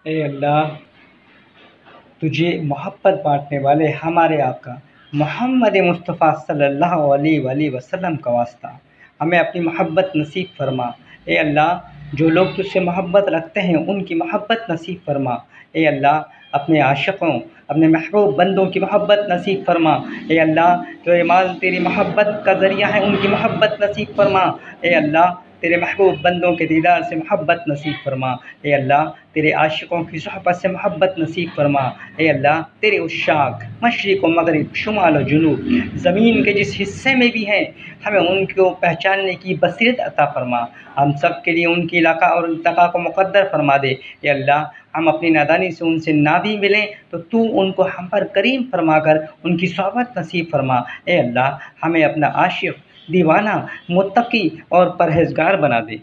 ए अल्लाह, तुझे मोहब्बत बाँटने वाले हमारे आका मोहम्मद मुस्तफ़ा सल्लल्लाहु अलैहि वसल्लम का वास्ता हमें अपनी मोहब्बत नसीब फ़रमा। ए अल्लाह, जो लोग तुझसे मोहब्बत रखते हैं उनकी मोहब्बत नसीब फ़रमा। ए अल्लाह, अपने आशिकों, अपने महबूब बंदों की मोहब्बत नसीब फ़रमा। ए अल्लाह, जो ये माल तेरी मोहब्बत का ज़रिया है उनकी मोहब्बत नसीब फ़रमा। ए अल्लाह, तेरे महबूब बंदों के दीदार से मोहब्बत नसीब फ़रमा। ए अल्लाह, तेरे आशिकों की सोहबत से मोहब्बत नसीब फ़रमा। ए अल्लाह, तेरे उश्शाक मशरिक़ व मग़रिब, शुमाल व जुनूब, ज़मीन के जिस हिस्से में भी हैं, हमें उनको पहचानने की बसीरत अता फ़रमा। हम सब के लिए उनकी इलाक़ा और इल्तिक़ा को मुक़द्दर फ़रमा दे। ए अल्लाह, हम अपनी नादानी से उनसे ना भी मिलें तो तू उनको हम पर करीम फ़रमा कर उनकी सोहबत नसीब फ़रमा। ए अल्लाह, हमें अपना आशिक़, दीवाना, मुत्तक़ी और परहेज़गार बना दे।